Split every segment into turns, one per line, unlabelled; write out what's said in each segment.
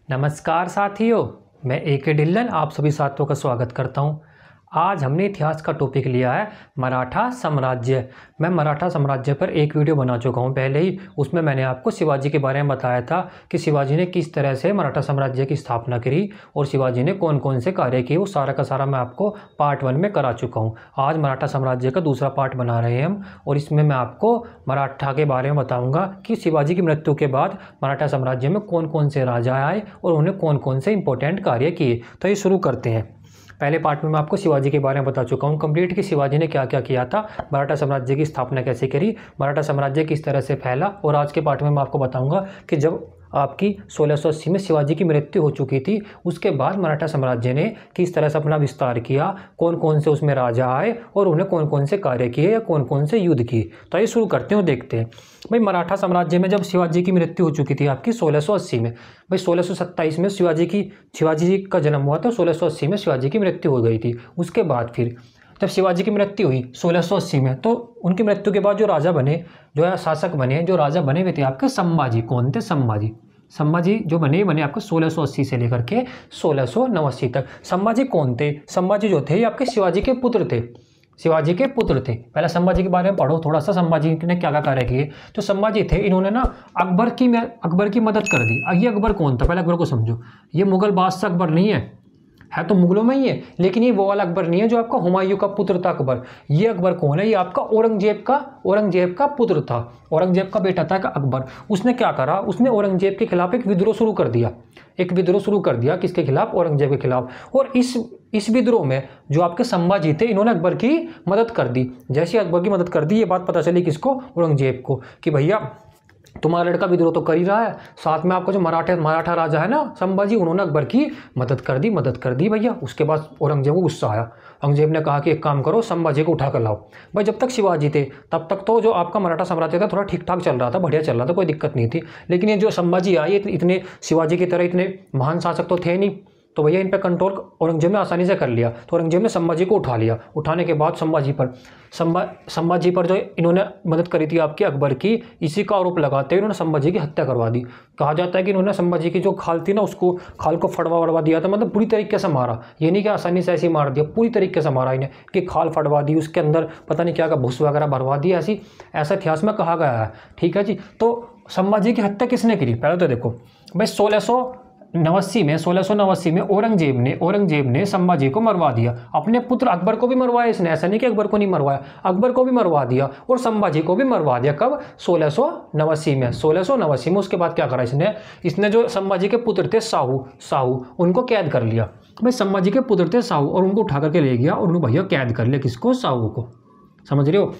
नमस्कार साथियों, मैं ए.के. ढिल्लन आप सभी साथियों का स्वागत करता हूं। आज हमने इतिहास का टॉपिक लिया है मराठा साम्राज्य। मैं मराठा साम्राज्य पर एक वीडियो बना चुका हूं पहले ही। उसमें मैंने आपको शिवाजी के बारे में बताया था कि शिवाजी ने किस तरह से मराठा साम्राज्य की स्थापना करी और शिवाजी ने कौन कौन से कार्य किए। वो सारा का सारा मैं आपको पार्ट 1 में करा चुका हूँ। आज मराठा साम्राज्य का दूसरा पार्ट बना रहे हैं हम, और इसमें मैं आपको मराठा के बारे में बताऊँगा कि शिवाजी की मृत्यु के बाद मराठा साम्राज्य में कौन कौन से राजा आए और उन्होंने कौन कौन से इंपॉर्टेंट कार्य किए। तो ये शुरू करते हैं। पहले पार्ट में मैं आपको शिवाजी के बारे में बता चुका हूँ कंप्लीट कि शिवाजी ने क्या क्या किया था, मराठा साम्राज्य की स्थापना कैसे करी, मराठा साम्राज्य किस तरह से फैला। और आज के पार्ट में मैं आपको बताऊंगा कि जब आपकी 1680 में शिवाजी की मृत्यु हो चुकी थी, उसके बाद मराठा साम्राज्य ने किस तरह से अपना विस्तार किया, कौन कौन से उसमें राजा आए और उन्हें कौन कौन से कार्य किए या कौन कौन से युद्ध किए। तो ये शुरू करते हैं, देखते हैं। भाई मराठा साम्राज्य में जब शिवाजी की मृत्यु हो चुकी थी आपकी 1680 में, भाई 1627 में शिवाजी जी का जन्म हुआ था, 1680 में शिवाजी की मृत्यु हो गई थी। उसके बाद फिर जब शिवाजी की मृत्यु हुई 1680 में, तो उनकी मृत्यु के बाद जो राजा बने, जो शासक बने, जो राजा बने हुए थे आपके संभाजी। कौन थे? संभाजी जो बने आपके 1680 से लेकर के 1689 तक। संभाजी कौन थे? संभाजी जो थे ये आपके शिवाजी के पुत्र थे। शिवाजी के पुत्र थे। पहले संभाजी के बारे में पढ़ो थोड़ा सा, संभाजी ने क्या क्या कार्य किए। तो संभाजी थे, इन्होंने ना अकबर की मदद कर दी। ये अकबर कौन था? पहले अकबर को समझो। ये मुगल बादशाह अकबर नहीं है तो मुगलों में ही है, लेकिन ये वो वाला अकबर नहीं है जो आपका हुमायूं का पुत्र था अकबर। ये अकबर कौन है? ये आपका औरंगजेब का पुत्र था। औरंगजेब का बेटा था अकबर। उसने क्या करा? उसने औरंगजेब के खिलाफ एक विद्रोह शुरू कर दिया। किसके खिलाफ? औरंगजेब के खिलाफ। और इस विद्रोह में जो आपके संभाजी थे, इन्होंने अकबर की मदद कर दी। जैसे अकबर की मदद कर दी, ये बात पता चली किसको? औरंगजेब को, कि भैया तुम्हारा लड़का विद्रोह तो कर ही रहा है, साथ में आपका जो मराठा राजा है ना संभाजी, उन्होंने अकबर की मदद कर दी भैया। उसके बाद औरंगजेब को गुस्सा आया। औरंगजेब ने कहा कि एक काम करो, संभाजी को उठा कर लाओ। भाई जब तक शिवाजी थे तब तक तो जो आपका मराठा साम्राज्य था थोड़ा ठीक ठाक चल रहा था, बढ़िया चल रहा था, कोई दिक्कत नहीं थी। लेकिन ये जो संभाजी आए, इतने शिवाजी की तरह इतने महान शासक तो थे नहीं, तो भैया इन पर कंट्रोल औरंगजेब ने आसानी से कर लिया। तो औरंगजेब ने संभाजी को उठा लिया। उठाने के बाद संभाजी पर जो इन्होंने मदद करी थी आपकी अकबर की, इसी का आरोप लगाते हुए इन्होंने संभाजी की हत्या करवा दी। कहा जाता है कि इन्होंने संभाजी की जो खाल थी ना, उसको खाल को फड़वा दिया था। मतलब पूरी तरीके से मारा, ये नहीं कि आसानी से ऐसे ही मार दिया, पूरी तरीके से मारा इन्हें, कि खाल फड़वा दी, उसके अंदर पता नहीं क्या का भूस वगैरह भरवा दिया। ऐसा इतिहास में कहा गया है। ठीक है जी। तो संभाजी की हत्या किसने करी? पहले तो देखो भाई 1689 में औरंगजेब ने संभाजी को मरवा दिया। अपने पुत्र अकबर को भी मरवाया इसने, ऐसा नहीं कि अकबर को नहीं मरवाया, अकबर को भी मरवा दिया और संभाजी को भी मरवा दिया। कब? 1689 में। उसके बाद क्या करा इसने जो संभाजी के पुत्र थे साहू, उनको कैद कर लिया। भाई संभाजी के पुत्र थे साहू, और उनको उठा करके ले गया और उन्होंने भैया कैद कर लिया। किसको? साहू को। समझ रहे हो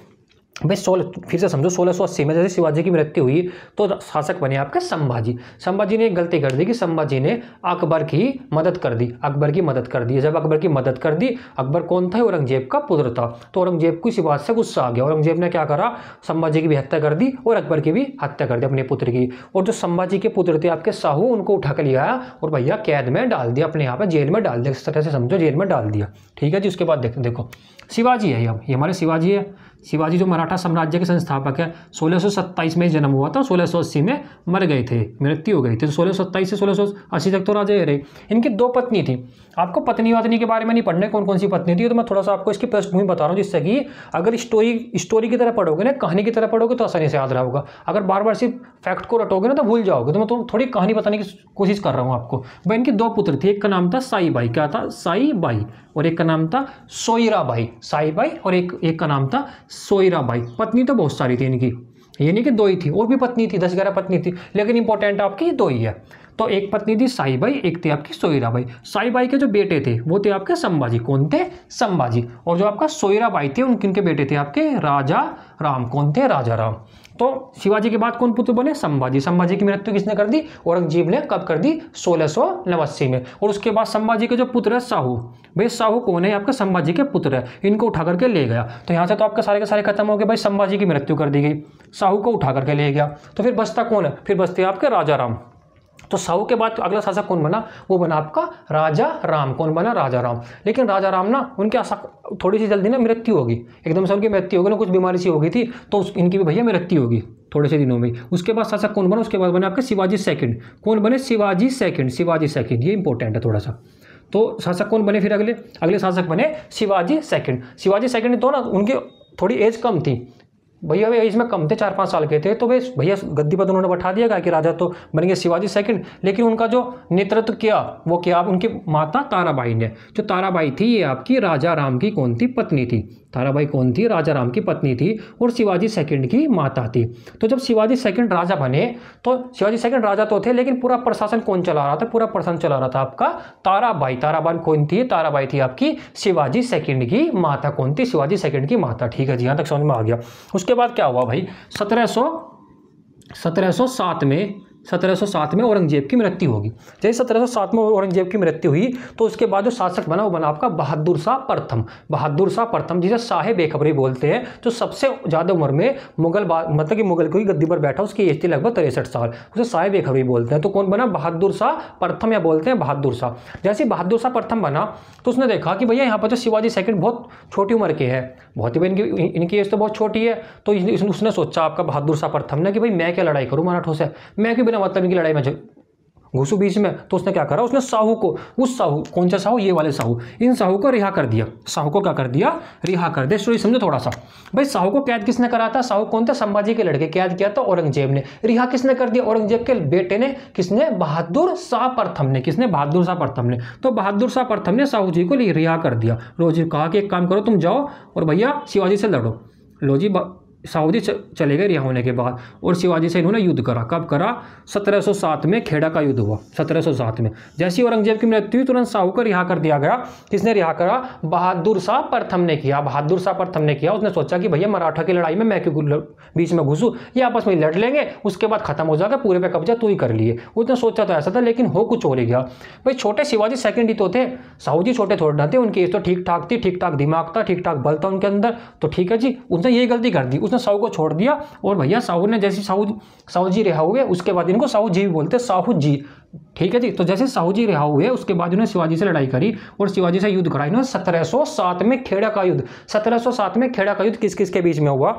भाई? फिर से समझो, 1680 में जैसे शिवाजी की मृत्यु हुई तो शासक बने आपके संभाजी ने एक गलती कर दी कि संभाजी ने अकबर की मदद कर दी। जब अकबर की मदद कर दी, अकबर कौन था? औरंगजेब का पुत्र था। तो औरंगजेब को इसी बात से गुस्सा आ गया। औरंगजेब ने क्या करा? संभाजी की भी हत्या कर दी और अकबर की भी हत्या कर दी, अपने पुत्र की। और जो संभाजी के पुत्र थे आपके साहू, उनको उठा कर लिया और भैया कैद में डाल दिया, अपने यहाँ पे जेल में डाल दिया। इस तरह से समझो, जेल में डाल दिया। ठीक है जी। उसके बाद देखो शिवाजी है, ये हमारे शिवाजी है। शिवाजी जो मराठा साम्राज्य के संस्थापक है, 1627 में जन्म हुआ था, 1680 में मर गए थे, मृत्यु हो गई थी। 1627 से 1680 तक तो राजा रहे। इनकी 2 पत्नी थी। आपको पत्नी के बारे में नहीं पढ़ने कौन कौन सी पत्नी थी, तो मैं थोड़ा सा आपको इसकी पृष्ठभूमि बता रहा हूँ, जिससे कि अगर स्टोरी की तरह पढ़ोगे ना, कहानी की तरह पढ़ोगे तो आसानी से याद रहेगा। अगर बार बार सिर्फ फैक्ट को रटोगे ना तो भूल जाओगे। तो मैं तो थोड़ी कहानी बताने की कोशिश कर रहा हूँ आपको। भाई इनके 2 पुत्र थे, एक का नाम था साई बाई। क्या था? Psi by. और एक का नाम था सोयरा बाई। साई बाई और एक का नाम था सोयरा बाई। पत्नी तो बहुत सारी थी इनकी, ये नहीं कि 2 ही थी, और भी पत्नी थी, 10-11 पत्नी थी, लेकिन इंपॉर्टेंट आपकी 2 ही है। तो एक पत्नी थी साई बाई, एक थी आपकी सोयरा बाई। साई बाई के जो बेटे थे वो थे आपके संभाजी। कौन थे? संभाजी। और जो आपका सोयरा बाई थे, उनके बेटे थे आपके राजा राम। कौन थे? राजा राम। तो शिवाजी के बाद कौन पुत्र बने? संभाजी की मृत्यु किसने कर दी? औरंगजेब ने। कब कर दी? 1689 में। और उसके बाद संभाजी के जो पुत्र है साहू, भाई साहू कौन है? आपका संभाजी के पुत्र है। इनको उठा करके ले गया। तो यहाँ से तो आपके सारे के सारे खत्म हो गए। भाई संभाजी की मृत्यु कर दी गई, साहू को उठा करके ले गया। तो फिर बचता कौन है? फिर बचते आपके राजा राम। तो साहू के बाद अगला शासक कौन बना? वो बना आपका राजा राम। कौन बना? राजा राम। लेकिन राजा राम ना, उनके थोड़ी सी जल्दी ना मृत्यु होगी, एकदम से उनकी मृत्यु होगी ना, कुछ बीमारी सी हो गई थी, तो इनकी भी भैया मृत्यु होगी। थोड़े से दिनों में। उसके बाद शासक कौन बना, उसके बाद बने आपके शिवाजी सेकंड। कौन बने, शिवाजी सेकंड, शिवाजी सेकंड, ये इंपॉर्टेंट है थोड़ा सा। तो शासक कौन बने फिर अगले, अगले शासक बने शिवाजी सेकंड। शिवाजी सेकंड तो ना उनकी थोड़ी एज कम थी, भैया वे एज में कम थे, 4-5 साल के थे, तो वे भैया गद्दी पर उन्होंने बैठा दिया कि राजा तो बन गए शिवाजी सेकंड। लेकिन उनका जो नेतृत्व किया वो क्या, उनकी माता ताराबाई ने। जो ताराबाई थी ये आपकी राजा राम की कौन थी, पत्नी थी। ताराबाई कौन थी, राजा राम की पत्नी थी और शिवाजी सेकंड की माता थी। तो जब शिवाजी सेकंड राजा बने तो शिवाजी सेकंड राजा तो थे, लेकिन पूरा प्रशासन कौन चला रहा था, पूरा प्रशासन चला रहा था आपका ताराबाई। ताराबाई कौन थी, ताराबाई थी आपकी शिवाजी सेकंड की माता। कौन थी, शिवाजी सेकंड की माता। ठीक है जी, यहाँ तक समझ में आ गया। उसके बाद क्या हुआ भाई, 1707 में औरंगजेब की मृत्यु होगी। जैसे 1707 में औरंगजेब की मृत्यु हुई तो उसके बाद जो शासक बना वो बना आपका बहादुर शाह प्रथम। बहादुर शाह प्रथम जिसे शाह बेखबरी बोलते हैं, जो सबसे ज़्यादा उम्र में मतलब कि मुगल की गद्दी पर बैठा, उसकी एज थी लगभग 63 साल, उसे शाह बेखबरी बोलते हैं। तो कौन बना, बहादुर शाह प्रथम, या बोलते हैं बहादुर शाह। जैसे बहादुर शाह प्रथम बना तो उसने देखा कि भैया यहाँ पर तो शिवाजी सेकंड बहुत छोटी उम्र के हैं, बहुत ही इनकी एज तो बहुत छोटी है। तो उसने सोचा आपका बहादुर शाह प्रथम ने कि भाई मैं क्या लड़ाई करूँ मराठों से, मैं क्यों मतलब इनकी लड़ाई में घुसू बीच में। तो उसने क्या करा, उसने साहू को, उस साहू, कौन सा साहू, ये वाले साहू, इन साहू को रिहा कर दिया। साहू को क्या कर दिया, रिहा कर दिया। स्टोरी समझो थोड़ा सा। भाई साहू को कैद किसने करा था, साहू कौन थे, संभाजी के लड़के, कैद किया था औरंगजेब ने। रिहा किसने कर दिया, औरंगजेब के बेटे ने। किसने, बहादुर शाह प्रथम ने। किसने, बहादुर शाह प्रथम ने। तो बहादुर शाह प्रथम ने साहू जी को रिहा कर दिया। रोज कहा कि एक काम करो, तुम जाओ और भैया शिवाजी से लड़ो। लो जी, साहू जी चले गए रिहा होने के बाद, और शिवाजी से इन्होंने युद्ध करा। कब करा, 1707 में खेड़ा का युद्ध हुआ। 1707 में जैसे ही औरंगजेब की मृत्यु हुई तुरंत साहू को रिहा कर दिया गया। किसने रिहा करा, बहादुर शाह प्रथम ने किया। बहादुर शाह प्रथम ने किया। उसने सोचा कि भैया मराठा की लड़ाई में मैं क्यों बीच में घुसूं, ये आपस में लड़ लेंगे, उसके बाद खत्म हो जाएगा, पूरे पे कब्जा तू ही कर लिए। उसने सोचा तो ऐसा था, लेकिन हो कुछ और ही गया। भाई छोटे शिवाजी सेकंड ही तो थे, साहू जी छोटे थोड़े ना थे, उनकी एज तो ठीक ठाक थी, ठीक ठाक दिमाग था, ठीक ठाक बल था उनके अंदर। तो ठीक है जी, उसने ये गलती कर दी, उसने साहू को छोड़ दिया। और भैया साहू ने, जैसे साहू जी रिहा हुए उसके बाद, इनको साहू जी भी बोलते, साहू जी। ठीक है जी। तो जैसे साहू जी रिहा हुए उसके बाद उन्होंने शिवाजी से लड़ाई करी और शिवाजी से युद्ध करा इन्होंने 1707 में खेड़ा का युद्ध। 1707 में खेड़ा का युद्ध किस किस के बीच में हुआ,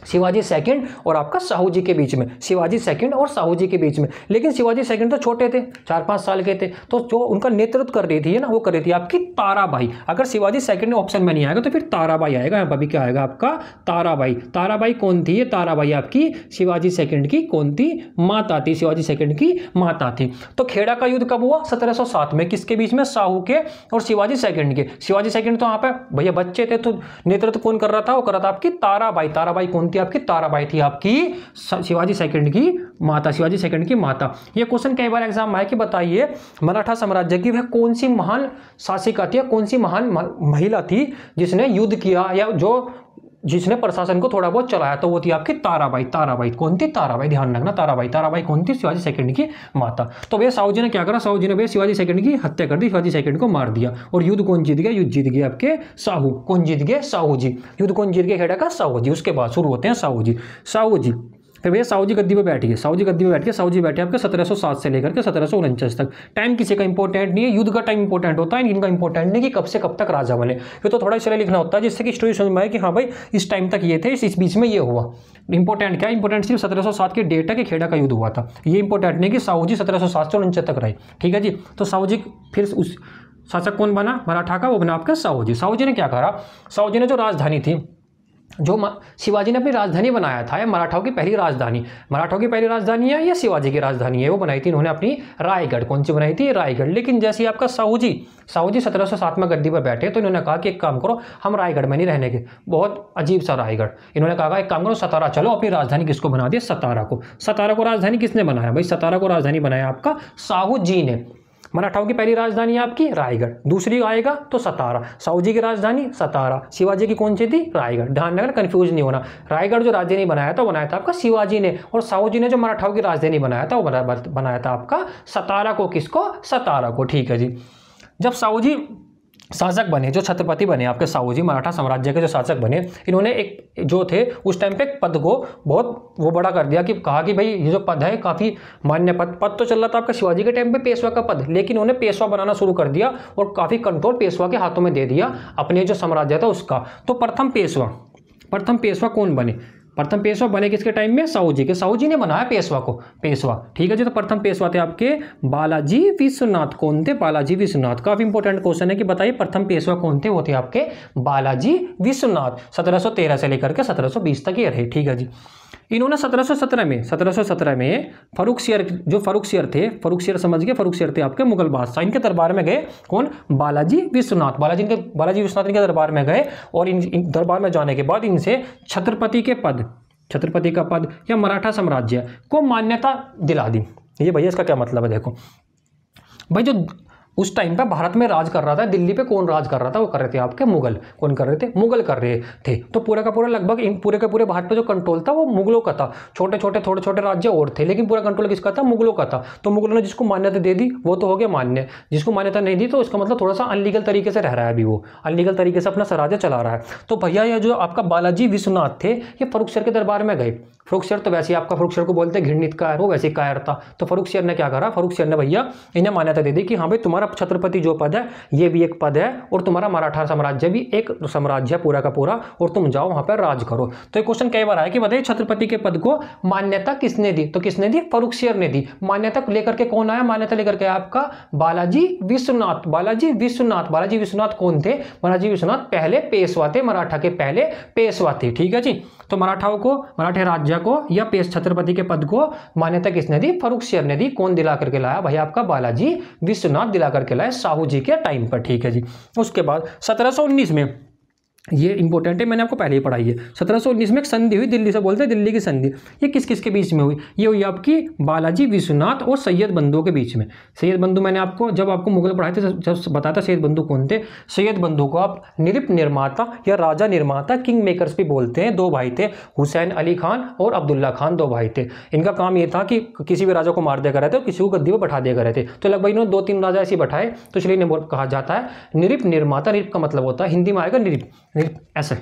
शिवाजी सेकंड और आपका साहू जी के बीच में। शिवाजी सेकंड और साहू जी के बीच में। लेकिन शिवाजी सेकंड तो छोटे थे, 4-5 साल के थे, तो जो उनका नेतृत्व कर रही थी ना, वो कर रही थी आपकी ताराबाई। अगर शिवाजी सेकंड ऑप्शन में नहीं आएगा तो फिर ताराबाई आएगा। यहाँ पर भी क्या आएगा आपका, ताराबाई। ताराबाई कौन थी, ये ताराबाई आपकी शिवाजी सेकंड की कौन थी, माता थी। शिवाजी सेकंड की माता थी। तो खेड़ा का युद्ध कब हुआ, 1707 में। किसके बीच में, साहू के और शिवाजी सेकंड के। शिवाजी सेकंड तो यहाँ पे भैया बच्चे थे, तो नेतृत्व कौन कर रहा था, वो कर रहा था आपकी ताराबाई। ताराबाई कौन थी आपकी, ताराबाई थी आपकी शिवाजी सेकंड की माता। शिवाजी सेकंड की माता। ये क्वेश्चन कई बार एग्जाम में आया कि बताइए मराठा साम्राज्य की वह कौन सी महान शासिका थी, कौन सी महान महिला थी जिसने युद्ध किया या जिसने प्रशासन को थोड़ा बहुत चलाया। तो वो थी आपकी ताराबाई। ताराबाई कौन थी, ताराबाई, ध्यान रखना, ताराबाई। ताराबाई कौन थी, शिवाजी सेकंड की माता। तो भैया साहू जी ने क्या करा, साहू जी ने भैया शिवाजी सेकंड की हत्या कर दी, शिवाजी सेकंड को मार दिया। और युद्ध कौन जीत गया, युद्ध जीत गया आपके साहू। कौन जीत गए, साहू जी। युद्ध कौन जीत गया, खेड़ा का, साहू जी। उसके बाद शुरू होते हैं साहू जी। साहू जी फिर भैया साहू जी गद्दी पे बैठ गए। साहू जी गद्दी पे बैठ के, साहू जी बैठे आपके 1707 से लेकर के 1749 तक। टाइम किसी का इंपॉर्टेंट नहीं है, युद्ध का टाइम इंपॉर्टेंट होता है, इनका इंपॉर्टेंट नहीं कि कब से कब तक राजा बने। फिर तो थोड़ा इसलिए लिखना होता है जिससे कि स्टोरी समझ में आए कि हाँ भाई इस टाइम तक ये थे, इस बीच में ये हुआ। इंपॉर्टेंट क्या है, इंपॉर्टेंट सिर्फ 1707 के डेट है कि खेड़ा का युद्ध हुआ था। ये इंपॉर्टेंट नहीं कि साहू जी 1707 से 49 तक रहे। ठीक है जी। तो साहू जी फिर उस शासक कौन बना मराठा का, वो बना आपका साहू जी। साहू जी ने क्या करा, साहू जी ने जो राजधानी थी, जो शिवाजी ने अपनी राजधानी बनाया था, या मराठाओं की पहली राजधानी, मराठाओं की पहली राजधानी है या शिवाजी की राजधानी है, वो बनाई थी इन्होंने अपनी रायगढ़। कौन सी बनाई थी, रायगढ़। लेकिन जैसे आपका साहू जी 1707 में गद्दी पर बैठे तो इन्होंने कहा कि एक काम करो, हम रायगढ़ में नहीं रहने के, बहुत अजीब सा रायगढ़। इन्होंने कहा एक काम करो, सतारा चलो। अपनी राजधानी किसको बना दिया, सतारा को। सतारा को राजधानी किसने बनाया भाई, सतारा को राजधानी बनाया आपका साहू जी ने। मराठाओं की पहली राजधानी आपकी रायगढ़, दूसरी आएगा तो सतारा। साहू जी की राजधानी सतारा, शिवाजी की कौन सी थी, रायगढ़। ध्यान रखना, कंफ्यूज नहीं होना। रायगढ़ जो राजधानी बनाया था आपका शिवाजी ने, और साहू जी ने जो मराठाओं की राजधानी बनाया था वो बनाया था आपका सतारा को। किसको, सतारा को। ठीक है जी। जब साहू जी शासक बने, जो छत्रपति बने आपके साहू जी, मराठा साम्राज्य के जो शासक बने, इन्होंने एक जो थे उस टाइम पे पद को बहुत वो बड़ा कर दिया, कि कहा कि भाई ये जो पद है काफ़ी मान्य पद तो चल रहा था आपका शिवाजी के टाइम पे पेशवा का पद, लेकिन उन्होंने पेशवा बनाना शुरू कर दिया और काफ़ी कंट्रोल पेशवा के हाथों में दे दिया अपने जो साम्राज्य था उसका। तो प्रथम पेशवा कौन बने, प्रथम पेशवा बने किसके टाइम में? साहू जी के। साहू जी ने बनाया पेशवा को, पेशवा, ठीक है जी। तो प्रथम पेशवा थे आपके बालाजी विश्वनाथ। कौन थे? बालाजी विश्वनाथ। काफी इंपॉर्टेंट क्वेश्चन है कि बताइए प्रथम पेशवा कौन थे? वो थे आपके बालाजी विश्वनाथ। 1713 से लेकर के 1720 तक ये रहे, ठीक है जी। इन्होंने 1717 में फर्रुखसियर, जो फर्रुखसियर थे, फर्रुखसियर समझ गए, फर्रुखसियर थे आपके मुगल बादशाह, इनके दरबार में गए। कौन? बालाजी विश्वनाथ। बालाजी विश्वनाथ इनके दरबार में गए और इन दरबार में जाने के बाद इनसे छत्रपति के पद, छत्रपति का पद या मराठा साम्राज्य को मान्यता दिला दी। ये भैया इसका क्या मतलब है? देखो भाई, जो उस टाइम पे भारत में राज कर रहा था, दिल्ली पे कौन राज कर रहा था? वो कर रहे थे आपके मुगल। कौन कर रहे थे? मुगल कर रहे थे। तो पूरा का पूरा लगभग पूरे के पूरे भारत पे जो कंट्रोल था वो मुगलों का था। छोटे छोटे राज्य और थे, लेकिन पूरा कंट्रोल किसका था? मुगलों का था। तो मुगलों ने जिसको मान्यता दे दी वो तो हो गया मान्य, जिसको मान्यता नहीं दी तो इसका मतलब थोड़ा सा अनलीगल तरीके से रह रहा है अभी, वो अनलीगल तरीके से अपना स्वराज्य चला रहा है। तो भैया ये जो आपका बालाजी विश्वनाथ थे, ये फर्रुखसियर के दरबार में गए। फर्रुखसियर तो वैसे ही आपका, फर्रुखसियर को बोलते हैं घृणित कायर, वो वैसे कायर था। तो फर्रुखसियर ने क्या करा? फर्रुखसियर ने भैया इन्हें मान्यता दे दी कि हाँ भाई तुम्हारा छत्रपति जो पद है ये भी एक पद है और तुम्हारा मराठा साम्राज्य भी एक साम्राज्य पूरा का पूरा, और तुम जाओ वहां पर राज करो। तो ये क्वेश्चन कई बार आया कि बताइए छत्रपति के पद को मान्यता किसने दी? तो किसने दी? फर्रुखसियर ने दी। मान्यता लेकर के कौन आया? मान्यता लेकर के आपका बालाजी विश्वनाथ। बालाजी विश्वनाथ, बालाजी विश्वनाथ कौन थे? बालाजी विश्वनाथ पहले पेशवा थे, मराठा के पहले पेशवा थे, ठीक है जी। तो मराठाओं को, मराठे राज्य को या छत्रपति के पद को मान्यता किसने दी? फर्रुखसियर ने दी। कौन दिला करके लाया? भाई आपका बालाजी विश्वनाथ दिला करके लाए साहू जी के टाइम पर, ठीक है जी। उसके बाद 1719 में, ये इंपॉर्टेंट है, मैंने आपको पहले ही पढ़ाई है। 1719 में एक संधि हुई, दिल्ली से बोलते हैं दिल्ली की संधि। ये किस किस के बीच में हुई? ये हुई आपकी बालाजी विश्वनाथ और सैयद बंधु के बीच में। सैयद बंधु मैंने आपको जब आपको मुगल पढ़ाए थे जब बताया था सैयद बंधु कौन थे। सैयद बंधु को आप नृप निर्माता या राजा निर्माता, किंग मेकर्स भी बोलते हैं। दो भाई थे, हुसैन अली खान और अब्दुल्ला खान, दो भाई थे। इनका काम ये था कि किसी भी राजा को मार दिया करते और किसी को गद्दी पर बैठा दिया करते। तो लगभग इन्होंने 2-3 राजा ऐसे बैठाए, तो इसलिए इन्हें कहा जाता है नृप निर्माता। नृप का मतलब होता है, हिंदी में आएगा नृप, नृप ऐसे,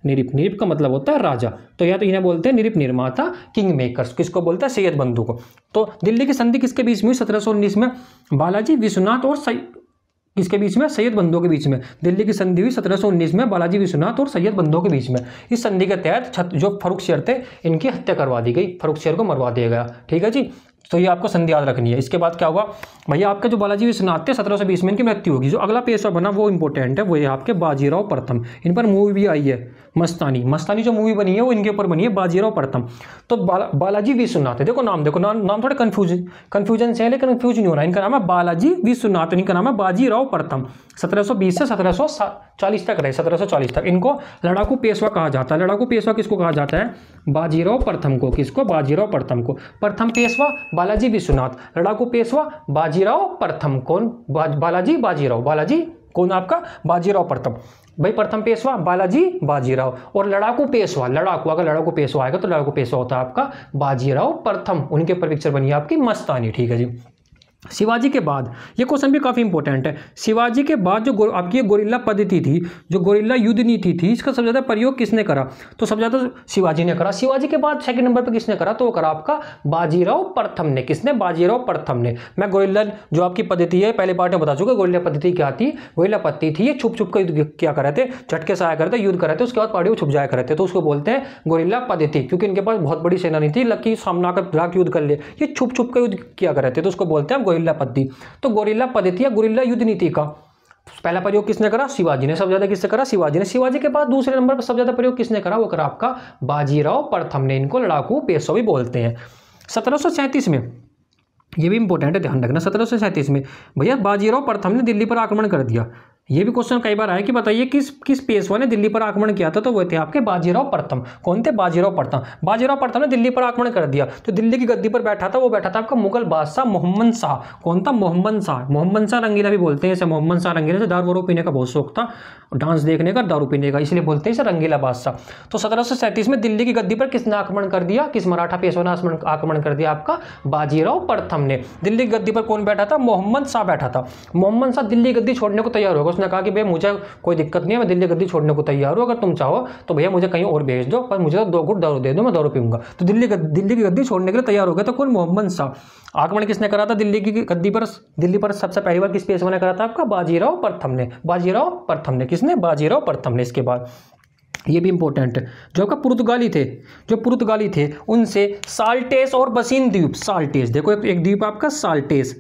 नृप, नृप का मतलब होता है राजा। तो या तो इन्हें बोलते हैं नृप निर्माता, किंग मेकर्स। किसको बोलता है? सैयद बंधु को। तो दिल्ली की संधि किसके बीच में हुई? 1719 में बालाजी विश्वनाथ और किसके बीच में? सैयद बंधु के बीच में। दिल्ली की संधि हुई 1719 में बालाजी विश्वनाथ और सैयद बंधु के बीच में। इस संधि के तहत जो फर्रुखसियर थे इनकी हत्या करवा दी गई, फर्रुखसियर को मरवा दिया गया, ठीक है जी। तो ये आपको संधि याद रखनी है। इसके बाद क्या हुआ भैया? आपके जो बालाजी विश्वनाथ थे 1720 में इनकी मृत्यु होगी। जो अगला पेशवा बना वो इंपॉर्टेंट है, वो ये आपके बाजीराव प्रथम। इन पर मूवी भी आई है, मस्तानी। मस्तानी जो मूवी बनी है वो इनके ऊपर बनी है, बाजीराव प्रथम। तो बालाजी विश्वनाथ है, देखो नाम देखो, नाम थोड़े कन्फ्यूजन से है, लेकिन कन्फ्यूज नहीं होना। इनका नाम है बालाजी विश्वनाथ, इनका नाम है बाजीराव प्रथम। 1720 से 1740 तक रहे, 1740 तक। इनको लड़ाकू पेशवा कहा जाता है। लड़ाकू पेशवा किसको कहा जाता है? बाजीराव प्रथम को। किसको? बाजीराव प्रथम को। प्रथम पेशवा बालाजी विश्वनाथ, लड़ाकू पेशवा बाजीराव प्रथम। कौन? बालाजी बाजीराव। बालाजी कौन आपका? बाजीराव प्रथम। भाई प्रथम पेशवा बालाजी बाजीराव और लड़ाकू पेशवा, लड़ाकू, अगर लड़ाकू पेशवा आएगा तो लड़ाकू पेशवा होता है आपका बाजीराव प्रथम। उनके ऊपर पिक्चर बनी है आपकी मस्तानी, ठीक है जी। शिवाजी के बाद, ये क्वेश्चन भी काफ़ी इंपॉर्टेंट है। शिवाजी के बाद जो आपकी गोरिल्ला पद्धति थी, जो गोरिल्ला युद्ध नीति थी, इसका सबसे ज़्यादा प्रयोग किसने करा? तो सबसे ज़्यादा शिवाजी ने करा। शिवाजी के बाद सेकंड नंबर पर किसने करा? तो वो करा आपका बाजीराव प्रथम ने। किसने? बाजीराव प्रथम ने। मैं गोरिल्ला जो आपकी पद्धति है पहले पार्ट में बता चुका, गोरिल्ला पद्धति क्या थी? गोरिल्ला पद्धति थी ये छुप छुप कर युद्ध क्या कर रहे थे, झटके से आया करते, युद्ध कर रहे थे, उसके बाद पहाड़ियों छुप जाया करते, तो उसको बोलते हैं गोरिल्ला पद्धति। क्योंकि इनके पास बहुत बड़ी सेना नहीं थी, लकी सामना कर युद्ध कर ले, ये छुप छुप कर युद्ध किया कर रहे थे, तो उसको बोलते हैं गोरिल्ला पद्धति। तो गोरिल्ला पद्धति या गोरिल्ला युद्ध नीति का पहला प्रयोग किसने करा? शिवाजी ने। सबसे ज्यादा किसने करा? शिवाजी ने। शिवाजी के बाद दूसरे नंबर पर सबसे ज्यादा प्रयोग किसने करा? वो करा आपका बाजीराव प्रथम ने। इनको लड़ाकू पेशवा भी बोलते हैं। 1737 में, ये भी इंपॉर्टेंट है, ध्यान रखना। 1737 में भैया बाजीराव प्रथम ने दिल्ली पर आक्रमण कर दिया। ये भी क्वेश्चन कई बार आया कि बताइए किस पेशवा ने दिल्ली पर आक्रमण किया था? तो वो थे आपके बाजीराव प्रथम। कौन थे? बाजीराव प्रथम। बाजीराव प्रथम ने दिल्ली पर आक्रमण कर दिया। तो दिल्ली की गद्दी पर बैठा था, वो बैठा था आपका मुगल बादशाह मोहम्मद शाह। कौन था? मोहम्मद शाह। मोहम्मद शाह रंगीला भी बोलते हैं इसे। मोहम्मद शाह रंगीला से दारू वारू पीने का बहुत शौक था, डांस देखने का, दारू पीने का, इसलिए बोलते हैं इसे रंगीला बादशाह। तो 1737 में दिल्ली की गद्दी पर किसने आक्रमण कर दिया? किस मराठा पेशवा ने आक्रमण कर दिया? आपका बाजीराव प्रथम ने। दिल्ली की गद्दी पर कौन बैठा था? मोहम्मद शाह बैठा था। मोहम्मद शाह दिल्ली गद्दी छोड़ने को तैयार होगा। उसने कहा कि भाई मुझे कोई दिक्कत नहीं है, मैं दिल्ली गद्दी छोड़ने को तैयार हूं, अगर तुम चाहो तो भैया मुझे कहीं और भेज दो, पर मुझे तो 2 घूंट दारू दे दो, मैं दारू पीऊंगा। तो दिल्ली की गद्दी छोड़ने के लिए तैयार हो गया। तो कौन? मोहम्मद शाह। आक्रमण किसने करा था दिल्ली की गद्दी पर? दिल्ली पर सबसे पहली बार किस पेशवा ने करा था? आपका बाजीराव प्रथम ने। बाजीराव प्रथम ने। किसने? बाजीराव प्रथम ने। इसके बाद ये भी इंपॉर्टेंट है। जो आपका पुर्तगाली थे उनसे साल्टेस और बसीन द्वीप, साल्टेस देखो एक द्वीप आपका साल्टेस,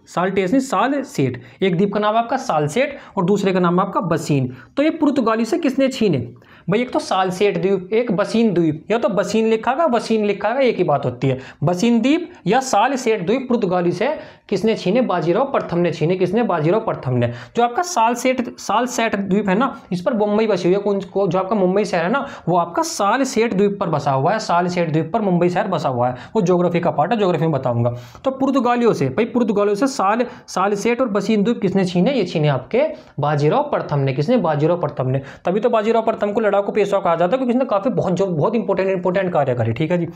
साल्टेस नहीं सालसेट, एक द्वीप का नाम आपका सालसेट और दूसरे का नाम आपका बसीन। तो ये पुर्तगाली से किसने छीने भाई? एक तो सालसेट द्वीप, एक बसीन द्वीप, या तो बसीन लिखा है बसीन लिखा है, एक ही बात होती है। बसीन द्वीप या सालसेट द्वीप पुर्तगाली से किसने छीने? बाजीराव प्रथम ने छीने। किसने? बाजीराव प्रथम ने। जो आपका सालसेट द्वीप है ना, इस पर मुंबई बसी हुई है। जो आपका मुंबई शहर है ना, वो आपका सालसेट द्वीप पर बसा हुआ है। सालसेट द्वीप पर मुंबई शहर बसा हुआ है। वो ज्योग्राफी का पार्ट है, ज्योग्राफी में बताऊंगा। तो पुर्तगालियों से सालसेट और बसीन द्वीप किसने छीने? ये छीने आपके बाजीराव प्रथम ने। किसने? बाजीराव प्रथम ने। तभी तो बाजीराव प्रथम को लड़ाकू पेशवा कहा जाता है, क्योंकि इसने काफी बहुत इंपॉर्टेंट कार्य करे। ठीक है जी।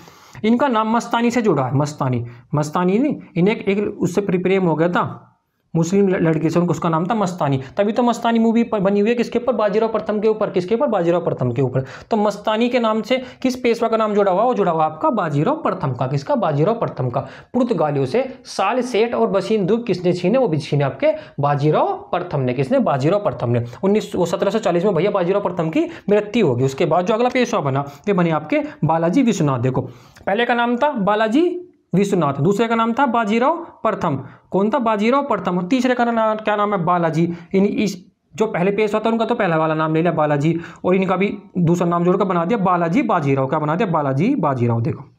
इनका नाम मस्तानी से जुड़ा है। मस्तानी नहीं, इन्हें एक उससे प्रेम हो गया था मुस्लिम लड़की से, उसका नाम था मस्तानी। तभी तो मस्तानी मूवी बनी हुई है किसके ऊपर? बाजीराव प्रथम के ऊपर। किसके ऊपर? बाजीराव प्रथम के ऊपर। तो मस्तानी के नाम से किस पेशवा का नाम जुड़ा हुआ? वो जुड़ा हुआ आपका बाजीराव प्रथम का। किसका? बाजीराव प्रथम का। पुर्तगालियों से सालसेट और बसीन द्वीप किसने छीने? वो भी छीने आपके बाजीराव प्रथम ने। किसने? बाजीराव प्रथम ने। 1740 में भैया बाजीराव प्रथम की मृत्यु होगी। उसके बाद जो अगला पेशवा बना वे बने आपके बालाजी विश्वनाथ। देखो पहले का नाम था बालाजी विश्वनाथ, दूसरे का नाम था बाजीराव प्रथम। कौन था? बाजीराव प्रथम। और तीसरे का क्या नाम है? बालाजी। इस जो पहले पेशवा था उनका तो पहला वाला नाम ले लिया बालाजी, और इनका भी दूसरा नाम जोड़कर बना दिया बालाजी बाजीराव। क्या बना दिया? बालाजी बाजीराव। देखो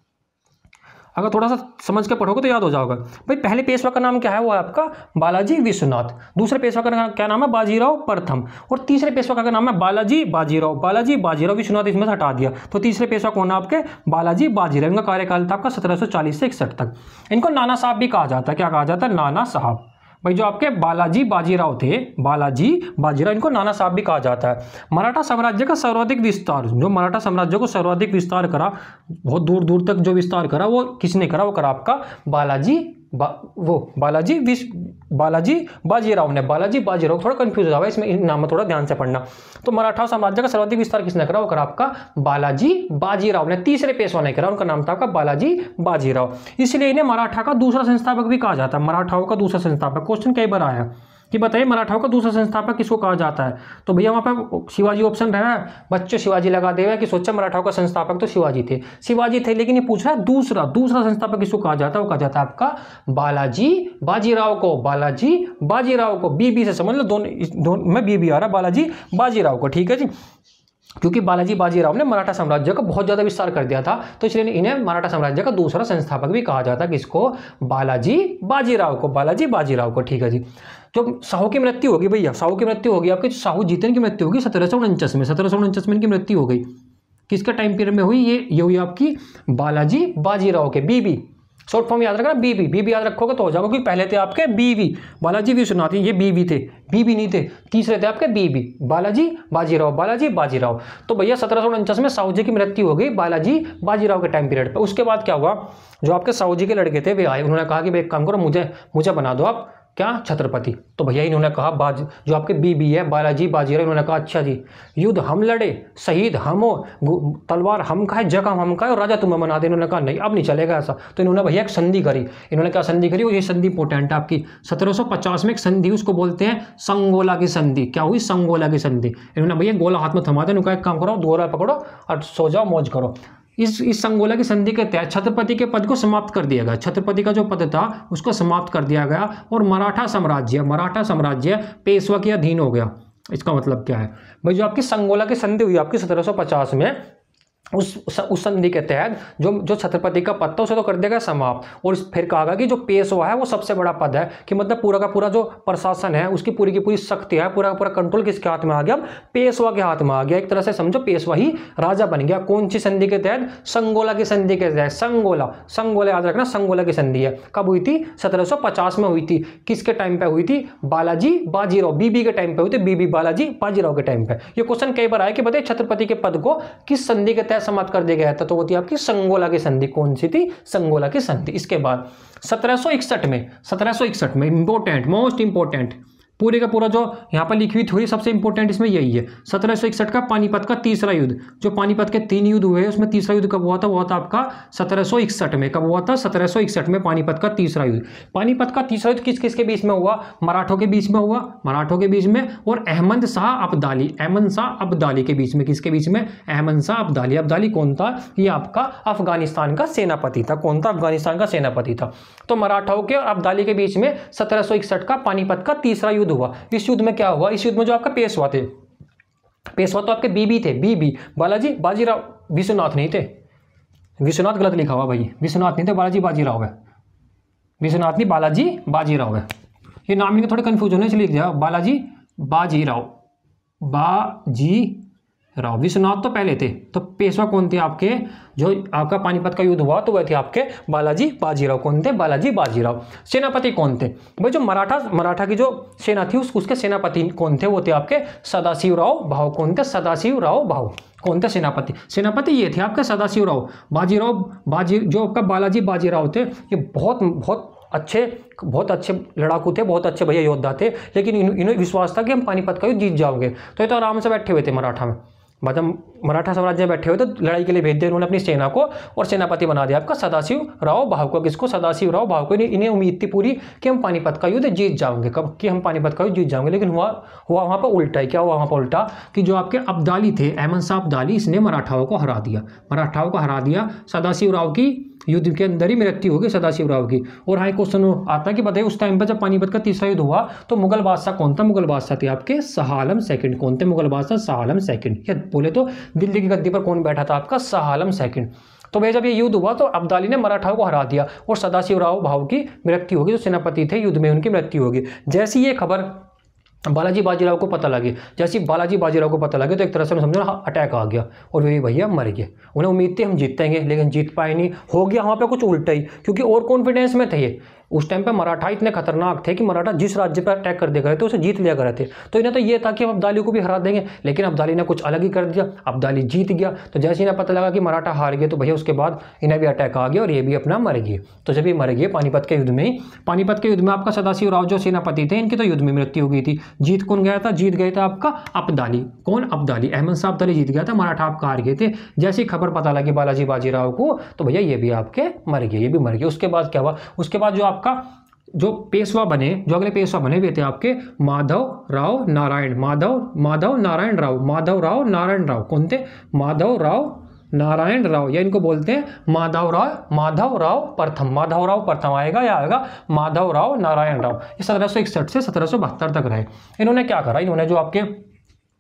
अगर थोड़ा सा समझ के पढ़ोगे तो याद हो जाओगे। भाई पहले पेशवा का नाम क्या है? वो है आपका बालाजी विश्वनाथ। दूसरे पेशवा का क्या नाम है? बाजीराव प्रथम। और तीसरे पेशवा का नाम है बालाजी बाजीराव विश्वनाथ इसमें से हटा दिया। तो तीसरे पेशवा कौन है आपके? बालाजी बाजीराव। इनका कार्यकाल था आपका 1740 से 61 तक। इनको नाना साहब भी कहा जाता है। क्या कहा जाता है? नाना साहब। भाई जो आपके बालाजी बाजीराव थे, बालाजी बाजीराव, इनको नाना साहब भी कहा जाता है। मराठा साम्राज्य का सर्वाधिक विस्तार, जो मराठा साम्राज्य को सर्वाधिक विस्तार करा, बहुत दूर दूर तक जो विस्तार करा, वो किसने करा? वो करा आपका बालाजी बाजीराव ने। बालाजी बाजीराव, थोड़ा कंफ्यूज हो जाएगा इसमें, इन नाम में थोड़ा ध्यान से पढ़ना। तो मराठा साम्राज्य का सर्वाधिक विस्तार किसने करा? वो करा आपका बालाजी बाजीराव ने। तीसरे पेशवा ने करा, उनका नाम था आपका बालाजी बाजीराव। इसलिए इन्हें मराठा का दूसरा संस्थापक भी कहा जाता है। मराठाओं का दूसरा संस्थापक। क्वेश्चन कई बार आया कि बताइए मराठाओं का दूसरा संस्थापक किसको कहा जाता है? तो भैया वहाँ पर शिवाजी ऑप्शन रहा है, बच्चे शिवाजी लगा देगा कि सोचा मराठाओं का संस्थापक तो शिवाजी थे, लेकिन ये पूछ रहा है दूसरा संस्थापक किसको कहा जाता है? वो कहा जाता है आपका बालाजी बाजीराव को। बीबी से समझ लो, दोनों में बीबी आ रहा है, बालाजी बाजीराव को। ठीक है जी। क्योंकि बालाजी बाजीराव ने मराठा साम्राज्य का बहुत ज्यादा विस्तार कर दिया था, तो इसलिए इन्हें मराठा साम्राज्य का दूसरा संस्थापक भी कहा जाता है। किसको? बालाजी बाजीराव को। ठीक है जी। जो साहू की मृत्यु होगी भैया, साहू की मृत्यु होगी आपके, साहू जीतन की मृत्यु होगी 1749 में इनकी मृत्यु हो गई। किसका टाइम पीरियड में हुई? ये हुई आपकी बालाजी बाजीराव के। बीबी शॉर्ट फॉर्म याद रखना, बीबी याद रखोगे तो हो जाएगा, क्योंकि पहले थे आपके बीबी बालाजी विश्वनाथ, ये बीबी नहीं थे, तीसरे थे आपके बीबी बालाजी बाजीराव। तो भैया 1749 में साहू जी की मृत्यु हो गई बालाजी बाजीराव के टाइम पीरियड पे। उसके बाद क्या हुआ? जो आपके साहू जी के लड़के थे वे आए, उन्होंने कहा कि भाई एक काम करो, मुझे बना दो आप क्या? छत्रपति। तो भैया इन्होंने कहा, जो आपके बीबी है बालाजी बाजीराव, इन्होंने कहा अच्छा जी, युद्ध हम लड़े, शहीद हम हो, तलवार हम खाए, जख्म हम खाए और राजा तुम्हें बना दे। इन्होंने कहा नहीं, अब नहीं चलेगा ऐसा। तो इन्होंने भैया एक संधि करी। इन्होंने क्या संधि करी? ये संधि इंपॉर्टेंट है आपकी। 1750 में एक संधि, उसको बोलते हैं संगोला की संधि। क्या हुई? संगोला की संधि। इन्होंने भैया गोला हाथ में थमा दिया, उन्होंने कहा एक काम करो, गोला पकड़ो और सो जाओ, मौज करो। इस संगोला की संधि के तहत छत्रपति के पद को समाप्त कर दिया गया। छत्रपति का जो पद था उसको समाप्त कर दिया गया और मराठा साम्राज्य पेशवा के अधीन हो गया। इसका मतलब क्या है भाई? जो आपकी संगोला की संधि हुई आपकी 1750 में, उस संधि के तहत जो छत्रपति का पद था उसे तो कर देगा समाप्त, और फिर कहा गया कि जो पेशवा है वो सबसे बड़ा पद है, कि मतलब पूरा का पूरा जो प्रशासन है उसकी पूरी की पूरी शक्ति है, पूरा का पूरा कंट्रोल किसके हाथ में आ गया? पेशवा के हाथ में आ गया। एक तरह से समझो पेशवा ही राजा बन गया। कौन सी संधि के तहत? संगोला की संधि के तहत। संगोला याद रखना, संगोला की संधि है। कब हुई थी? 1750 में हुई थी। किसके टाइम पे हुई थी? बालाजी बाजीराव, बीबी के टाइम पे हुई थी, बीबी बालाजी बाजीराव के टाइम पे। ये क्वेश्चन कई बार आया कि बताइए छत्रपति के पद को किस संधि के तहत समाप्त कर दिया गया था? तो वो थी आपकी संगोला की संधि। कौन सी थी? संगोला की संधि। इसके बाद 1761 में इंपॉर्टेंट, मोस्ट इंपॉर्टेंट पूरे का पूरा जो यहाँ पर लिखी हुई थ्योरी सबसे इंपॉर्टेंट इसमें यही है। 1761 का पानीपत का तीसरा युद्ध, जो पानीपत के 3 युद्ध हुए उसमें तीसरा युद्ध कब हुआ था? वो था आपका 1761 में। कब हुआ था? 1761 में पानीपत का तीसरा युद्ध। पानीपत का तीसरा युद्ध किस किस के बीच में हुआ? मराठों के बीच में हुआ, मराठों के बीच में, और अहमद शाह अब्दाली, अहमद शाह अब्दाली के बीच में। किसके बीच में? अहमद शाह अब्दाली। अब्दाली कौन था? ये आपका अफगानिस्तान का सेनापति था। कौन था? अफगानिस्तान का सेनापति था। तो मराठाओं के और अब्दाली के बीच में 1761 का पानीपत का तीसरा युद्ध हुआ। इस युद्ध में क्या हुआ? इस युद्ध में जो आपका पेशवा थे, पेशवा तो आपके बीबी थे, बीबी बालाजी बाजीराव, विश्वनाथ नहीं थे, विश्वनाथ गलत लिखा हुआ भाई, विश्वनाथ नहीं थे, बालाजी बाजीराव है, विश्वनाथ नहीं बालाजी बाजीराव है। ये नाम इनके थोड़े कंफ्यूज होने से लिख दिया, बालाजी बाजीराव, बाजीराव। विश्वनाथ तो पहले थे। तो पेशवा कौन थे आपके? जो आपका पानीपत का युद्ध हुआ तो वह थे आपके बालाजी बाजीराव। कौन थे? बालाजी बाजीराव। सेनापति कौन थे भाई? जो मराठा की जो सेना थी उसके सेनापति कौन थे? वो थे आपके सदाशिवराव भाऊ। कौन थे? सदाशिवराव भाऊ। कौन थे सेनापति? सेनापति ये थे आपके सदाशिवराव। बाजी जो आपका बालाजी बाजीराव थे, ये बहुत अच्छे लड़ाकू थे, बहुत अच्छे भैया योद्धा थे, लेकिन इन्हें विश्वास था कि हम पानीपत का युद्ध जीत जाओगे। तो ये तो आराम से बैठे हुए थे मराठा में, मतलब मराठा साम्राज्य में बैठे हुए तो लड़ाई के लिए भेज दिया उन्होंने अपनी सेना को, और सेनापति बना दिया आपका सदाशिवराव भाऊ को। किसको? सदाशिवराव भाऊ को। इन्हें उम्मीद थी पूरी कि हम पानीपत का युद्ध जीत जाओगे। कब? कि हम पानीपत का युद्ध जीत जाओगे। लेकिन हुआ वहाँ पर उल्टा ही। क्या हुआ वहाँ पर उल्टा? कि जो आपके अब्दाली थे, अहमद शाह अब्दाली, इसने मराठाओं को हरा दिया। सदाशिवराव की युद्ध के अंदर ही मृत्यु होगी सदाशिवराव की। और हाँ, क्वेश्चन आता है कि बताइए उस टाइम पर जब पानीपत का तीसरा युद्ध हुआ तो मुगल बादशाह कौन था? मुगल बादशाह थे आपके शाह आलम सेकंड। कौन थे मुगल बादशाह? शाह आलम सेकंड। या बोले तो दिल्ली की गद्दी पर कौन बैठा था? आपका शाह आलम सेकंड। तो भाई जब ये युद्ध हुआ तो अब्दाली ने मराठाओं को हरा दिया और सदाशिवराव भाऊ की मृत्यु होगी, जो सेनापति थे युद्ध में, उनकी मृत्यु होगी। जैसी ये खबर बालाजी बाजीराव को पता लगी, जैसे बालाजी बाजीराव को पता लगे तो एक तरह से समझो अटैक आ गया और वे भैया मर गए। उन्हें उम्मीद थी हम जीतेंगे, लेकिन जीत पाए नहीं। हो गया वहाँ पे कुछ उल्टा ही, क्योंकि और कॉन्फिडेंस में थे ये। उस टाइम पे मराठा इतने खतरनाक थे कि मराठा जिस राज्य पर अटैक कर दिया गए थे उसे जीत लिया गए थे। तो इन्हें तो ये था कि हम अब्दाली को भी हरा देंगे, लेकिन अब्दाली ने कुछ अलग ही कर दिया, अब्दाली जीत गया। तो जैसे इन्हें पता लगा कि मराठा हार गए तो भैया उसके बाद इन्हें भी अटैक आ गया और ये भी अपना मर गए। तो जब ये मर गए पानीपत के युद्ध में ही, पानीपत के युद्ध में आपका सदाशिवराव जो सेनापति थे इनकी तो युद्ध में मृत्यु हो गई थी। जीत कौन गया था? जीत गया था आपका अब्दाली। कौन? अब्दाली, अहमद शाह अब्दाली जीत गया था, मराठा आपका हार गए थे। जैसी खबर पता लगी बालाजी बाजीराव को तो भैया ये भी आपके मर गए, ये भी मर गए। उसके बाद क्या हुआ? उसके बाद जो आपका जो पेशवा बने, जो अगले पेशवा बने हुए थे आपके माधव राव नारायण राव। कौन थे? माधव राव नारायण राव, या इनको बोलते हैं माधव राव प्रथम आएगा या आएगा माधव राव नारायण राव। ये 1761 से 1772 तक रहे। इन्होंने क्या करा? इन्होंने जो आपके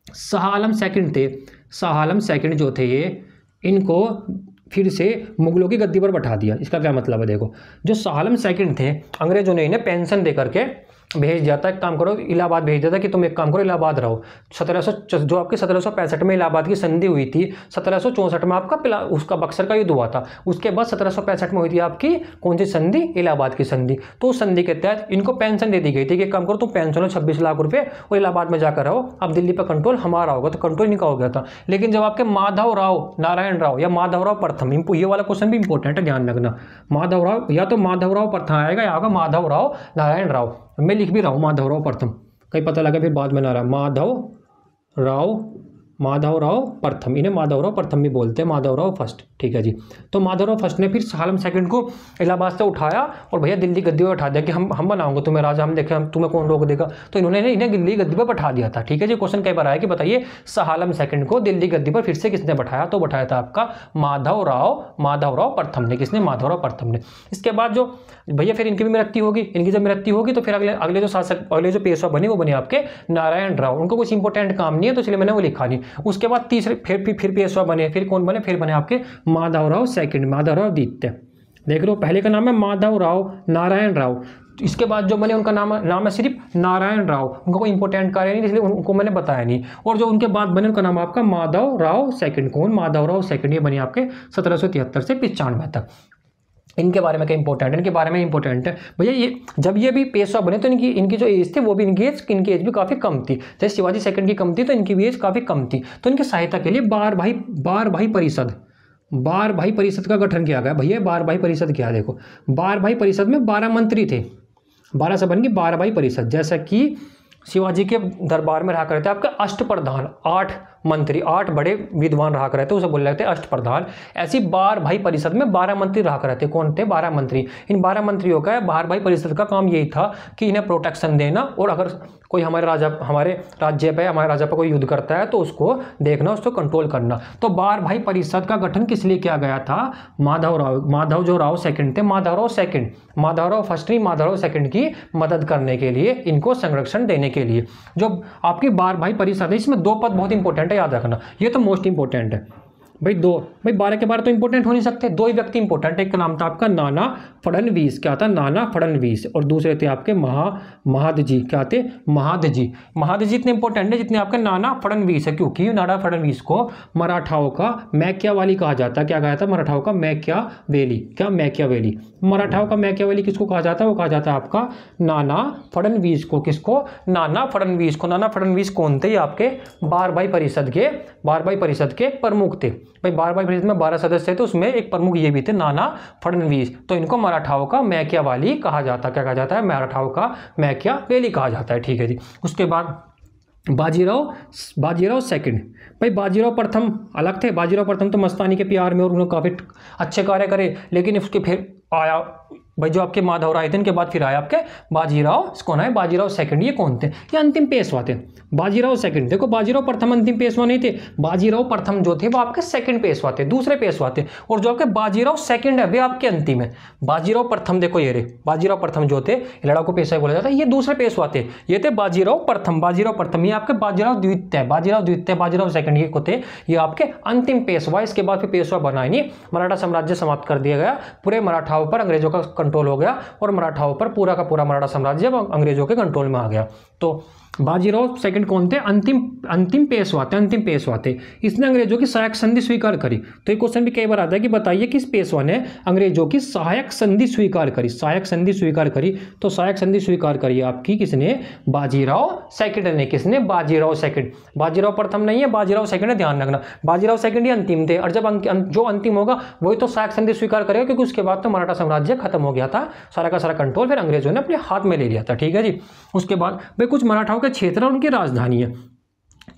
शाह आलम सेकंड थे, शाह आलम सेकंड जो थे ये, इनको फिर से मुगलों की गद्दी पर बैठा दिया। इसका क्या मतलब है? देखो, जो शाह आलम सेकंड थे, अंग्रेजों ने इन्हें पेंशन दे करके भेज दिया था, एक काम करो इलाहाबाद भेज दिया था कि तुम एक काम करो इलाहाबाद रहो। 1700 जो आपके 1765 में इलाहाबाद की संधि हुई थी, 1764 में आपका उसका बक्सर का युद्ध हुआ था। उसके बाद 1765 में हुई थी आपकी कौन सी संधि? इलाहाबाद की संधि। तो उस संधि के तहत इनको पेंशन दे दी गई थी कि एक काम करो तुम पेंशन लो 26 लाख रुपये और इलाहाबाद में जाकर रहो, अब दिल्ली पर कंट्रोल हमारा होगा। तो कंट्रोल इनका हो गया था। लेकिन जब आपके माधव राव नारायण राव या माधव राव प्रथम, ये वाला क्वेश्चन भी इंपॉर्टेंट है, ध्यान रखना। माधव राव, या तो माधव राव प्रथम आएगा या होगा माधव राव नारायण राव। मैं लिख भी रहा हूँ माधव राव प्रथम, कहीं पता लगा फिर बाद में ना रहा। माधव राव प्रथम, इन्हें माधव राव प्रथम भी बोलते हैं, माधव राव फर्स्ट। ठीक है जी। तो माधव राव फर्स्ट ने फिर शाह आलम सेकंड को इलाहाबाद से उठाया और भैया दिल्ली गद्दी पर बैठा दिया कि हम बनाऊंगे तुम्हें राजा, हम देखें हम तुम्हें कौन रोक देगा। तो इन्होंने इन्हें दिल्ली गद्दी पर बैठा दिया था। ठीक है जी। क्वेश्चन कई बार आया कि बताइए शाह आलम सेकंड को दिल्ली गद्दी पर फिर से किसने बैठाया? तो बैठाया था आपका माधव राव प्रथम ने। किसने? माधव राव प्रथम ने। इसके बाद जो भैया फिर इनकी भी मृत्यु होगी। इनकी जब मृत्यु होगी तो फिर अगले जो शासक, अगले जो पेशवा बने वो बने आपके नारायण राव। उनको कुछ इंपॉर्टेंट काम नहीं है तो इसलिए मैंने वो लिखा नहीं। उसके बाद तीसरे फिर पेशवा बने, फिर कौन बने? फिर बने आपके माधव राव सेकंड, माधव राव द्वितीय। देख लो, पहले का नाम है माधव राव नारायण राव। इसके बाद जो बने उनका नाम है सिर्फ नारायण राव। उनका कोई इंपॉर्टेंट कार्य नहीं इसलिए उनको मैंने बताया नहीं। और जो उनके बाद बने उनका नाम आपका माधव राव सेकंड। कौन? माधव राव सेकंड। ये बने आपके 1773 से 95 तक। इनके बारे में क्या इंपॉर्टेंट है? इनके बारे में इंपॉर्टेंट है भैया, ये जब ये भी पेशवा बने तो इनकी जो एज थी वो भी इनकी एज भी काफ़ी कम थी। जैसे शिवाजी सेकंड की कम थी तो इनकी भी एज काफ़ी कम थी। तो इनकी सहायता के लिए बार भाई परिषद का गठन किया गया। भैया बार भाई परिषद क्या? देखो, बार भाई परिषद में 12 मंत्री थे, 12 से बन गई बार भाई परिषद। जैसा कि शिवाजी के दरबार में रहा करते थे आपके अष्टप्रधान, 8 मंत्री, 8 बड़े विद्वान रहा करते, उसे बोल रहे थे अष्टप्रधान। ऐसी 12 भाई परिषद में 12 मंत्री रहा करते। कौन थे? 12 मंत्री। इन 12 मंत्रियों का 12 भाई परिषद का काम यही था कि इन्हें प्रोटेक्शन देना, और अगर कोई हमारे राज्य पे कोई युद्ध करता है तो उसको देखना, उसको कंट्रोल करना। तो 12 भाई परिषद का गठन किस लिए किया गया था? माधवराव सेकंड थे, माधवराव फर्स्ट नहीं, माधवराव सेकंड की मदद करने के लिए, इनको संरक्षण देने के लिए। जो आपकी 12 भाई परिषद है, इसमें 2 पद बहुत इंपॉर्टेंट है, याद रखना, ये तो मोस्ट इंपॉर्टेंट है भाई। 12 के 12 तो इंपॉर्टेंट हो नहीं सकते, 2 ही व्यक्ति इंपॉर्टेंट है। एक का नाम था आपका नाना फडणवीस, क्या था? नाना फडणवीस। और दूसरे थे आपके महादजी, क्या थे? महादजी इतने इंपॉर्टेंट है जितने आपके नाना फडणवीस है, क्योंकि नाना फडणवीस को मराठाओं का मैकियावाली कहा जाता है। क्या कहा जाता है? मराठाओं का मैकियावेली। मराठाओं का मैकियावेली किसको कहा जाता है? वो कहा जाता है आपका नाना फडणवीस को। किसको? नाना फडणवीस को। नाना फडणवीस कौन थे? ये आपके 12 भाई परिषद के प्रमुख थे भाई। 12 भाई परिषद में 12 सदस्य थे, उसमें एक प्रमुख ये भी थे, नाना फडणवीस। तो इनको मराठाओं का मैकियावाली कहा जाता है। क्या कहा जाता है? मराठाओं का मैकियावेली कहा जाता है, ठीक है जी। उसके बाद बाजीराव सेकंड भाई। बाजीराव प्रथम अलग थे। बाजीराव प्रथम तो मस्तानी के प्यार में और उन्होंने काफी अच्छे कार्य करे, लेकिन उसके फिर आया भाई जो आपके माधवराव आए थे, इनके बाद फिर आया आपके बाजीराव। कौन है? बाजीराव सेकंड। ये कौन थे? ये अंतिम पेशवा थे। बाजीराव सेकंड, देखो बाजीराव प्रथम अंतिम पेशवा नहीं थे, बाजीराव प्रथम जो थे वो आपके सेकंड पेशवा थे, दूसरे पेशवा थे। और जो आपके बाजीराव सेकंड है वे आपके अंतिम है। बाजीराव प्रथम देखो ये रे, बाजीराव प्रथम जो थे, लड़ाकू पेशवा बोला जाता है, ये दूसरे पेशवा थे, ये थे बाजीराव प्रथम। ये आपके बाजीराव द्वितीय, बाजीराव सेकंड ये को थे, ये आपके अंतिम पेशवा। इसके बाद फिर पेशवा बना ही नहीं, मराठा साम्राज्य समाप्त कर दिया गया, पूरे मराठाओं पर अंग्रेजों का कंट्रोल हो गया, और मराठाओं पर पूरा का पूरा मराठा साम्राज्य अंग्रेजों के कंट्रोल में आ गया। तो बाजीराव सेकंड कौन थे? अंतिम पेशवा थे। इसने अंग्रेजों की सहायक संधि स्वीकार करी। तो ये क्वेश्चन भी कई बार आता है कि बताइए किस पेशवा ने अंग्रेजों की सहायक संधि स्वीकार करी? तो सहायक संधि स्वीकार करी आपकी किसने? बाजीराव सेकंड ने। किसने? बाजीराव सेकंड। बाजीराव प्रथम नहीं है, बाजीराव सेकंड है, ध्यान रखना। बाजीराव सेकंड ही अंतिम थे, और जब जो अंतिम होगा वही तो सहायक संधि स्वीकार करेगा, क्योंकि उसके बाद तो मराठा साम्राज्य खत्म हो गया था, सारा का सारा कंट्रोल फिर अंग्रेजों ने अपने हाथ में ले लिया था, ठीक है जी। उसके बाद भाई कुछ मराठाओं के क्षेत्र और उनकी राजधानी है।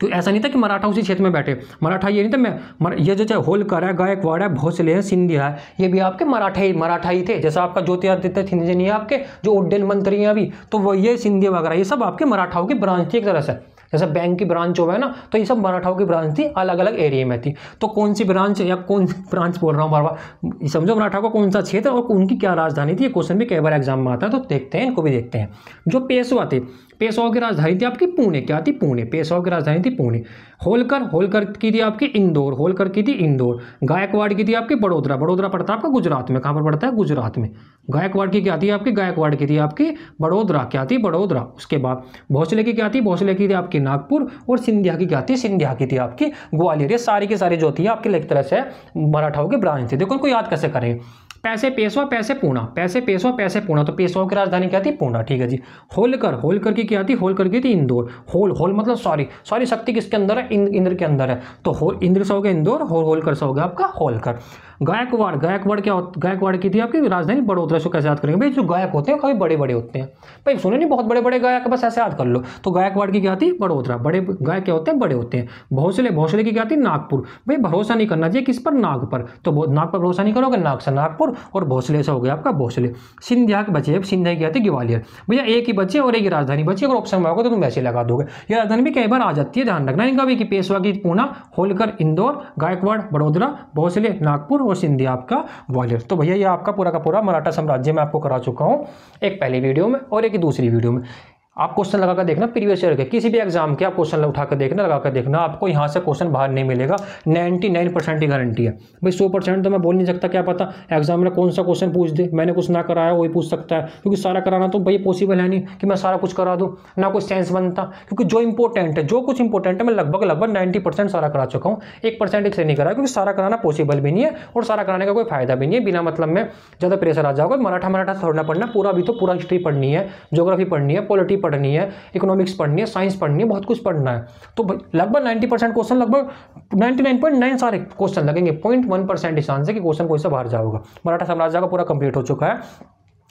तो ऐसा नहीं था कि मराठा उसी क्षेत्र में बैठे, मराठा ये नहीं था। ये जो चाहे होलकर है, गायकवाड़ है, भोसले है, सिंधिया है, ये भी आपके मराठा ही थे। जैसा आपका ज्योतिरादित्य सिंधिया है, आपके जो उड्डयन मंत्री हैं अभी, तो वो ये सिंधिया वगैरह ये सब आपके मराठाओं की ब्रांच थी एक तरह से। जैसे बैंक की ब्रांच हो है ना, तो ये सब मराठाओं की ब्रांच थी, अलग अलग एरिया में थी। तो कौन सी ब्रांच या कौन ब्रांच बोल रहा हूँ बार बार, समझो मराठा का कौन सा क्षेत्र और उनकी क्या राजधानी थी। ये क्वेश्चन भी कई बार एग्जाम में आता है, तो देखते हैं, इनको भी देखते हैं। जो पेशवा थे, पेशवाओं की राजधानी थी आपकी पुणे। क्या थी? पुणे। पेशवाओं की राजधानी थी पुणे। होलकर की थी आपकी इंदौर। गायकवाड़ की थी आपकी बड़ोदरा पड़ता है आपका गुजरात में। कहाँ पर पड़ता है? गुजरात में। गायकवाड़ की क्या थी आपकी? गायकवाड़ की थी आपकी बड़ोदरा। क्या थी? बड़ोदरा। उसके बाद भोसले की क्या थी? भोसले की थी आपकी नागपुर। और सिंधिया की क्या थी? सिंधिया की थी आपकी ग्वालियर। ये सारी की सारी जो थी आपकी एक तरह से मराठाओं की ब्रांच थी। देखो इनको याद कैसे करें। पैसे पेशवा पैसे पूना। तो पेशवाओं की राजधानी क्या थी? पूना, ठीक है जी। होलकर की क्या थी? होलकर की थी इंदौर। होल मतलब सॉरी शक्ति किसके अंदर है? इंद्र के अंदर है। तो इंद्र से हो गया इंदौर, होलकर से हो गया आपका होलकर। गायकवाड़ की थी आपकी राजधानी बड़ोदरा। से कैसे याद करेंगे भाई? जो गायक होते हैं काफी बड़े बड़े होते हैं भाई, सुने नहीं, बहुत बड़े बड़े गायक, बस ऐसे याद कर लो। तो गायकवाड़ की क्या थी? बड़ोदरा। बड़े गायक क्या होते हैं? बड़े होते हैं। भोसले की क्या थी? नागपुर। भाई भरोसा नहीं करना चाहिए किस पर? नाग पर। तो नाग पर भरोसा नहीं करोगे, नाग से नागपुर, और भोसले से हो गया आपका भोसले। सिंधिया के बचे, सिंधिया की क्या थी? ग्वालियर। भैया एक ही बचे और एक ही राजधानी बची, अगर ऑप्शन में आओगे तो तुम वैसे लगा दोगे। ये राजधानी भी कई बार आ जाती है, ध्यान रखना इनका भी, कि पेशवा की पूना, होलकर इंदौर, गायकवाड़ बड़ोदरा, भोसले नागपुर और सिंधिया आपका ग्वालियर। तो भैया ये आपका पूरा का पूरा मराठा साम्राज्य मैं आपको करा चुका हूं, एक पहली वीडियो में और एक दूसरी वीडियो में। आप क्वेश्चन लगाकर देखना, प्रीवियस ईयर के किसी भी एग्जाम के आप क्वेश्चन उठाकर देखना, लगाकर देखना, आपको यहाँ से क्वेश्चन बाहर नहीं मिलेगा। 99% की गारंटी है भाई। 100% तो मैं बोल नहीं सकता, क्या पता एग्जाम में कौन सा क्वेश्चन पूछ दे, मैंने कुछ ना कराया वही पूछ सकता है, क्योंकि सारा कराना तो भाई पॉसिबल है नहीं कि मैं सारा कुछ करा दूँ, ना कोई सेंस बनता। क्योंकि जो इंपॉर्टेंट है, जो कुछ इंपॉर्टेंट है, मैं लगभग 90% सारा करा चुका हूँ। 1% इसलिए नहीं करा क्योंकि सारा कराना पॉसिबल भी नहीं है और सारा कराने का कोई फायदा भी नहीं है। बिना मतलब में ज़्यादा प्रेशर आ जाओगे। मराठा थोड़ा पढ़ना, पूरा भी तो पूरा हिस्ट्री पढ़नी है, ज्योग्राफी पढ़नी है, पॉलिटी पढ़नी है, इकोनॉमिक्स पढ़नी है, साइंस पढ़नी है, बहुत कुछ पढ़ना है। तो लगभग 90% क्वेश्चन, लगभग 99.9 सारे क्वेश्चन लगेंगे। 0.1% इस चांस है कि क्वेश्चन कोई से बाहर जाओगा। मराठा साम्राज्य का पूरा कंप्लीट हो चुका है।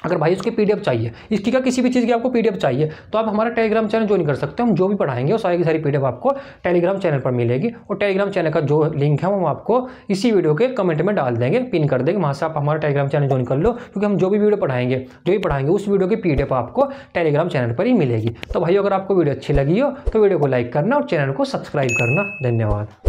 अगर भाई उसकी पीडीएफ चाहिए, इसकी क्या किसी भी चीज़ की आपको पीडीएफ चाहिए, तो आप हमारा टेलीग्राम चैनल ज्वाइन कर सकते हो। हम जो भी पढ़ाएंगे वो सारी की सारी पीडीएफ आपको टेलीग्राम चैनल पर मिलेगी, और टेलीग्राम चैनल का जो लिंक है वो हम आपको इसी वीडियो के कमेंट में डाल देंगे, पिन कर देंगे, वहाँ से आप हमारा टेलीग्राम चैनल ज्वाइन कर लो, क्योंकि हम जो भी वीडियो पढ़ाएंगे उस वीडियो की पीडीएफ आपको टेलीग्राम चैनल पर ही मिलेगी। तो भाई अगर आपको वीडियो अच्छी लगी हो तो वीडियो को लाइक करना और चैनल को सब्सक्राइब करना। धन्यवाद।